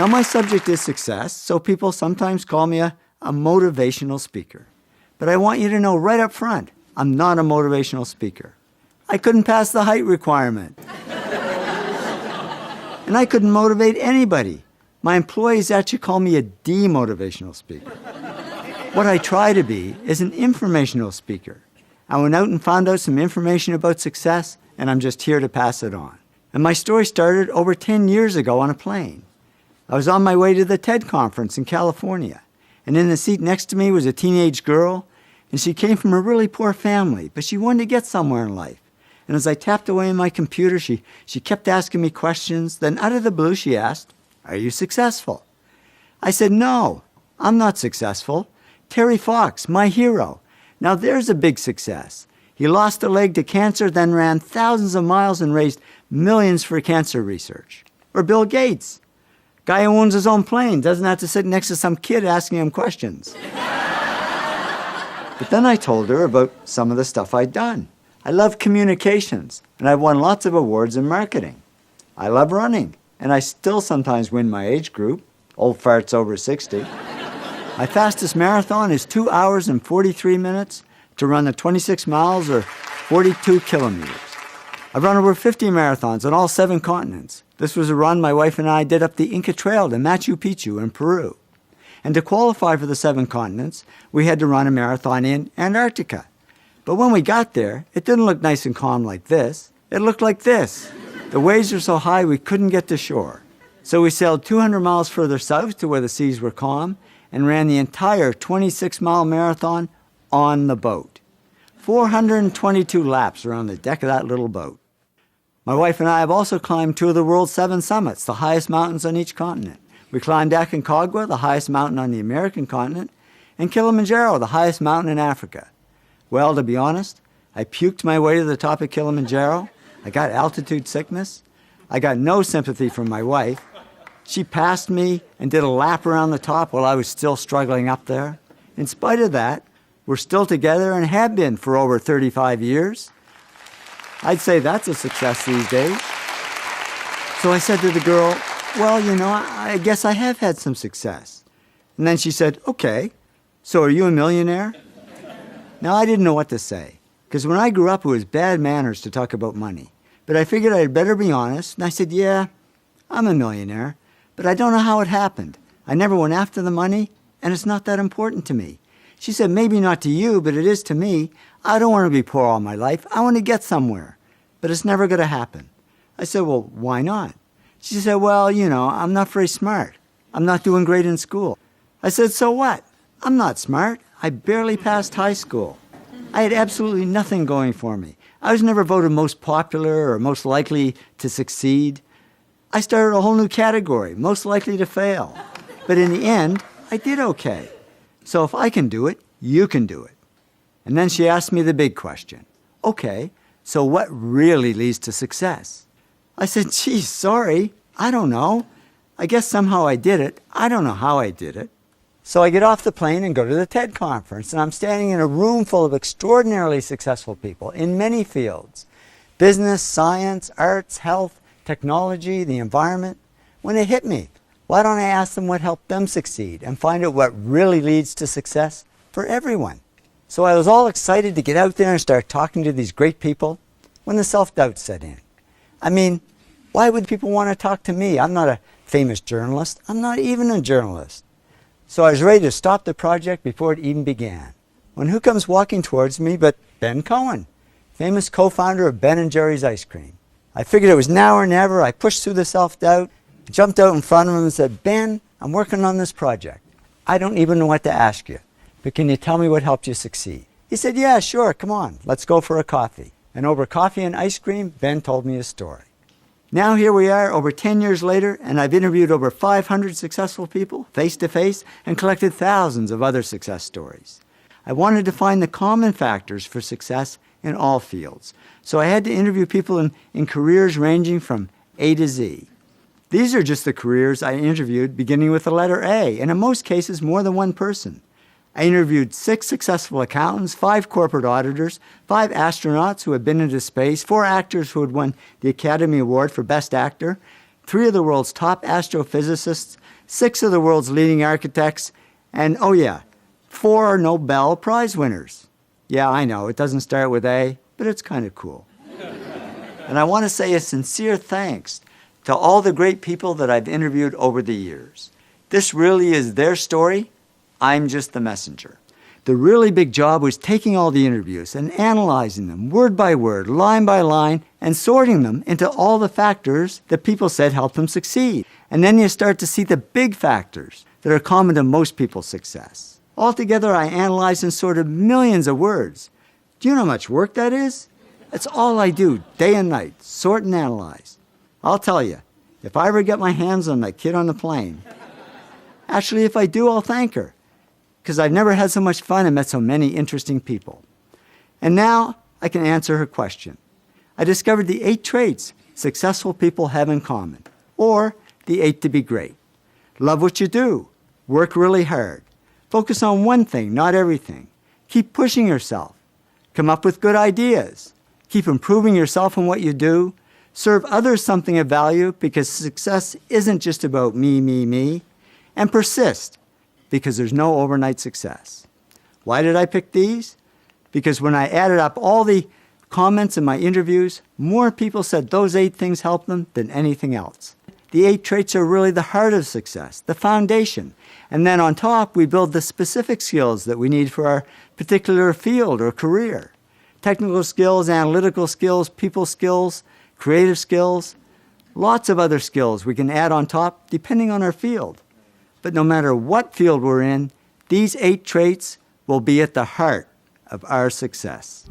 Now, my subject is success, so people sometimes call me a motivational speaker. But I want you to know right up front, I'm not a motivational speaker. I couldn't pass the height requirement. And I couldn't motivate anybody. My employees actually call me a demotivational speaker. What I try to be is an informational speaker. I went out and found out some information about success, and I'm just here to pass it on. And my story started over 10 years ago on a plane. I was on my way to the TED conference in California, and in the seat next to me was a teenage girl, and she came from a really poor family, but she wanted to get somewhere in life. And as I tapped away on my computer, she kept asking me questions. Then out of the blue, she asked, "Are you successful?" I said, "No, I'm not successful. Terry Fox, my hero. Now there's a big success. He lost a leg to cancer, then ran thousands of miles and raised millions for cancer research." Or Bill Gates, guy who owns his own plane, doesn't have to sit next to some kid asking him questions. But then I told her about some of the stuff I'd done. I love communications, and I've won lots of awards in marketing. I love running, and I still sometimes win my age group, old farts over 60. My fastest marathon is 2 hours and 43 minutes to run the 26 miles or 42 kilometers. I've run over 50 marathons on all 7 continents. This was a run my wife and I did up the Inca Trail to Machu Picchu in Peru. And to qualify for the 7 continents, we had to run a marathon in Antarctica. But when we got there, it didn't look nice and calm like this. It looked like this. The waves were so high we couldn't get to shore. So we sailed 200 miles further south to where the seas were calm and ran the entire 26-mile marathon on the boat. 422 laps around the deck of that little boat. My wife and I have also climbed 2 of the world's 7 summits, the highest mountains on each continent. We climbed Aconcagua, the highest mountain on the American continent, and Kilimanjaro, the highest mountain in Africa. Well, to be honest, I puked my way to the top of Kilimanjaro. I got altitude sickness. I got no sympathy from my wife. She passed me and did a lap around the top while I was still struggling up there. In spite of that, we're still together and have been for over 35 years. I'd say that's a success these days. So I said to the girl, "Well, I guess I have had some success." And then she said, "Okay, so are you a millionaire?" Now, I didn't know what to say, because when I grew up, it was bad manners to talk about money. But I figured I'd better be honest, and I said, "Yeah, I'm a millionaire, but I don't know how it happened. I never went after the money, and it's not that important to me." She said, "Maybe not to you, but it is to me. I don't want to be poor all my life. I want to get somewhere, but it's never going to happen." I said, "Well, why not?" She said, "Well, I'm not very smart. I'm not doing great in school." I said, "So what? I'm not smart. I barely passed high school. I had absolutely nothing going for me. I was never voted most popular or most likely to succeed. I started a whole new category, most likely to fail. But in the end, I did okay. So if I can do it, you can do it." And then she asked me the big question. "Okay, so what really leads to success?" I said, "Geez, sorry, I don't know. I guess somehow I did it. I don't know how I did it." So I get off the plane and go to the TED conference, and I'm standing in a room full of extraordinarily successful people in many fields: business, science, arts, health, technology, the environment. When it hit me, why don't I ask them what helped them succeed and find out what really leads to success for everyone? So I was all excited to get out there and start talking to these great people when the self-doubt set in. I mean, why would people want to talk to me? I'm not a famous journalist. I'm not even a journalist. So I was ready to stop the project before it even began, when who comes walking towards me but Ben Cohen, famous co-founder of Ben & Jerry's Ice Cream. I figured it was now or never. I pushed through the self-doubt, jumped out in front of him and said, "Ben, I'm working on this project. I don't even know what to ask you, but can you tell me what helped you succeed?" He said, "Yeah, sure, come on, let's go for a coffee." And over coffee and ice cream, Ben told me his story. Now here we are over 10 years later, and I've interviewed over 500 successful people face-to-face and collected thousands of other success stories. I wanted to find the common factors for success in all fields, so I had to interview people in careers ranging from A to Z. These are just the careers I interviewed beginning with the letter A, and in most cases more than one person. I interviewed 6 successful accountants, 5 corporate auditors, 5 astronauts who had been into space, 4 actors who had won the Academy Award for Best Actor, 3 of the world's top astrophysicists, 6 of the world's leading architects, and, oh yeah, 4 Nobel Prize winners. Yeah, I know, it doesn't start with A, but it's kind of cool. And I want to say a sincere thanks to all the great people that I've interviewed over the years. This really is their story. I'm just the messenger. The really big job was taking all the interviews and analyzing them word by word, line by line, and sorting them into all the factors that people said helped them succeed. And then you start to see the big factors that are common to most people's success. Altogether, I analyzed and sorted millions of words. Do you know how much work that is? That's all I do, day and night, sort and analyze. I'll tell you, if I ever get my hands on that kid on the plane, actually, if I do, I'll thank her, because I've never had so much fun and met so many interesting people. And now I can answer her question. I discovered the 8 traits successful people have in common, or the 8 to be great. Love what you do. Work really hard. Focus on one thing, not everything. Keep pushing yourself. Come up with good ideas. Keep improving yourself in what you do. Serve others something of value, because success isn't just about me, me, me. And persist, because there's no overnight success. Why did I pick these? Because when I added up all the comments in my interviews, more people said those 8 things helped them than anything else. The 8 traits are really the heart of success, the foundation. And then on top, we build the specific skills that we need for our particular field or career. Technical skills, analytical skills, people skills, creative skills, lots of other skills we can add on top depending on our field. But no matter what field we're in, these 8 traits will be at the heart of our success.